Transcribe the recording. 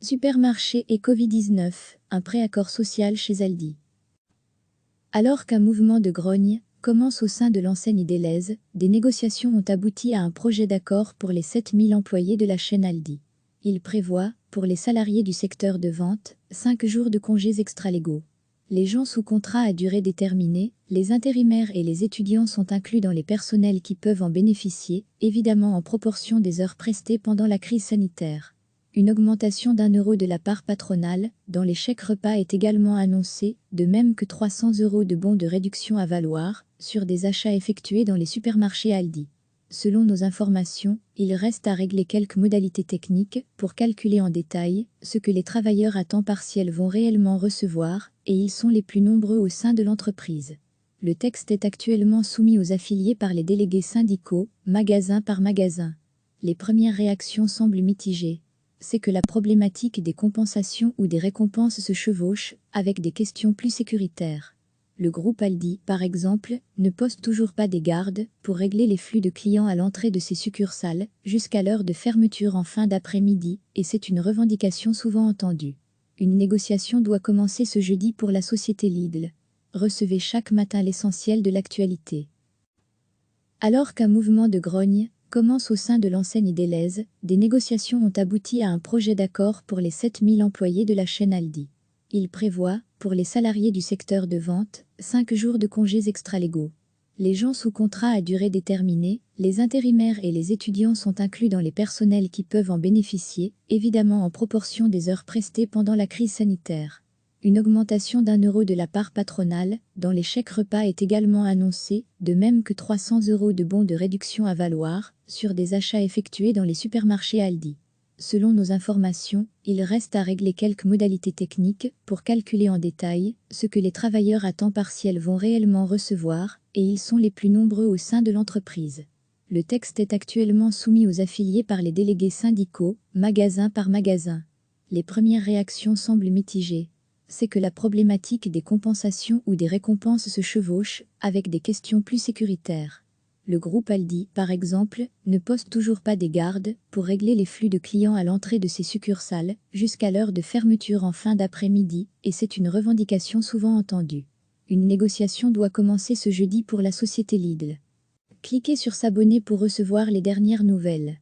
Supermarché et Covid-19, un préaccord social chez Aldi. Alors qu'un mouvement de grogne commence au sein de l'enseigne Delhaize, des négociations ont abouti à un projet d'accord pour les 7000 employés de la chaîne Aldi. Il prévoit, pour les salariés du secteur de vente, 5 jours de congés extralégaux. Les gens sous contrat à durée déterminée, les intérimaires et les étudiants sont inclus dans les personnels qui peuvent en bénéficier, évidemment en proportion des heures prestées pendant la crise sanitaire. Une augmentation d'1 € de la part patronale dans les chèques repas est également annoncée, de même que 300 € de bons de réduction à valoir sur des achats effectués dans les supermarchés Aldi. Selon nos informations, il reste à régler quelques modalités techniques pour calculer en détail ce que les travailleurs à temps partiel vont réellement recevoir, et ils sont les plus nombreux au sein de l'entreprise. Le texte est actuellement soumis aux affiliés par les délégués syndicaux, magasin par magasin. Les premières réactions semblent mitigées. C'est que la problématique des compensations ou des récompenses se chevauche avec des questions plus sécuritaires. Le groupe Aldi, par exemple, ne poste toujours pas des gardes pour régler les flux de clients à l'entrée de ses succursales jusqu'à l'heure de fermeture en fin d'après-midi, et c'est une revendication souvent entendue. Une négociation doit commencer ce jeudi pour la société Lidl. Recevez chaque matin l'essentiel de l'actualité. Alors qu'un mouvement de grogne commence au sein de l'enseigne Delhaize, des négociations ont abouti à un projet d'accord pour les 7000 employés de la chaîne Aldi. Il prévoit, pour les salariés du secteur de vente, 5 jours de congés extralégaux. Les gens sous contrat à durée déterminée, les intérimaires et les étudiants sont inclus dans les personnels qui peuvent en bénéficier, évidemment en proportion des heures prestées pendant la crise sanitaire. Une augmentation d'1 € de la part patronale dans les chèques repas est également annoncée, de même que 300 € de bons de réduction à valoir sur des achats effectués dans les supermarchés Aldi. Selon nos informations, il reste à régler quelques modalités techniques pour calculer en détail ce que les travailleurs à temps partiel vont réellement recevoir, et ils sont les plus nombreux au sein de l'entreprise. Le texte est actuellement soumis aux affiliés par les délégués syndicaux, magasin par magasin. Les premières réactions semblent mitigées. C'est que la problématique des compensations ou des récompenses se chevauche avec des questions plus sécuritaires. Le groupe Aldi, par exemple, ne poste toujours pas des gardes pour régler les flux de clients à l'entrée de ses succursales jusqu'à l'heure de fermeture en fin d'après-midi, et c'est une revendication souvent entendue. Une négociation doit commencer ce jeudi pour la société Lidl. Cliquez sur s'abonner pour recevoir les dernières nouvelles.